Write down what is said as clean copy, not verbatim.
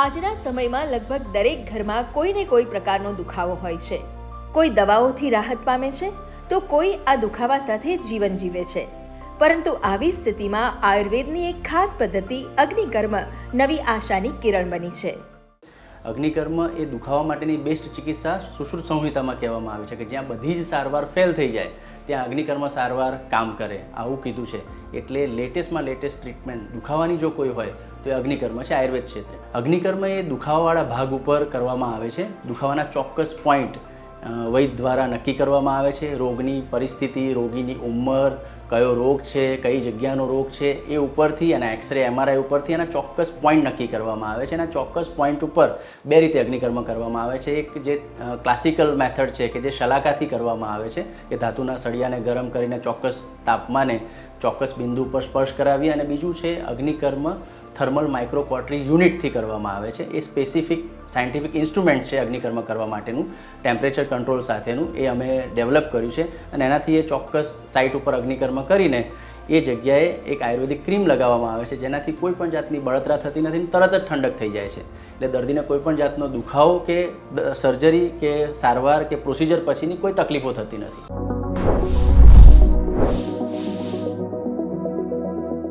આજના સમયમાં લગભગ દરેક ઘરમાં કોઈને કોઈ પ્રકારનો દુખાવો હોય છે. કોઈ દવાઓથી રાહત પામે છે તો કોઈ આ દુખાવા સાથે જીવન જીવે છે. પરંતુ આવી સ્થિતિમાં આયુર્વેદની એક ખાસ પદ્ધતિ અગ્નિકર્મ નવી આશાની કિરણ બની છે. અગ્નિકર્મ એ દુખાવા માટેની બેસ્ટ ચિકિત્સા સુશ્રુત સંહિતામાં કહેવામાં આવે છે કે જ્યાં બધી જ સારવાર ફેલ થઈ જાય ત્યાં અગ્નિકર્મ સારવાર કામ કરે આવું કીધું છે. એટલે લેટેસ્ટમાં લેટેસ્ટ ટ્રીટમેન્ટ દુખાવાની જો કોઈ હોય તો એ અગ્નિકર્મ છે આયુર્વેદ ક્ષેત્રે. અગ્નિકર્મ એ દુખાવાવાળા ભાગ ઉપર કરવામાં આવે છે. દુખાવાના ચોક્કસ પોઈન્ટ વૈદ્ય દ્વારા નક્કી કરવામાં આવે છે. રોગની પરિસ્થિતિ, રોગીની ઉંમર, કયો રોગ છે, કઈ જગ્યાનો રોગ છે એ ઉપરથી અને એક્સરે MRI ઉપરથી એના ચોક્કસ પોઈન્ટ નક્કી કરવામાં આવે છે. એના ચોક્કસ પોઈન્ટ ઉપર બે રીતે અગ્નિકર્મ કરવામાં આવે છે. એક જે ક્લાસિકલ મેથડ છે કે જે શલાકાથી કરવામાં આવે છે કે ધાતુના સળિયાને ગરમ કરીને ચોક્કસ તાપમાને ચોક્કસ બિંદુ પર સ્પર્શ કરાવી, અને બીજું છે અગ્નિકર્મ થર્મલ માઇક્રોકોટરી યુનિટથી કરવામાં આવે છે. એ સ્પેસિફિક સાયન્ટિફિક ઇન્સ્ટ્રુમેન્ટ છે અગ્નિકર્મ કરવા માટેનું, ટેમ્પરેચર કંટ્રોલ સાથેનું. એ અમે ડેવલપ કર્યું છે અને એનાથી એ ચોક્કસ સાઇટ ઉપર અગ્નિકર્મ કરીને એ જગ્યાએ એક આયુર્વેદિક ક્રીમ લગાવવામાં આવે છે જેનાથી કોઈ પણ જાતની બળતરા થતી નથી, તરત જ ઠંડક થઈ જાય છે. એટલે દર્દીને કોઈ પણ જાતનો દુખાવો કે સર્જરી કે સારવાર કે પ્રોસિજર પછીની કોઈ તકલીફો થતી નથી.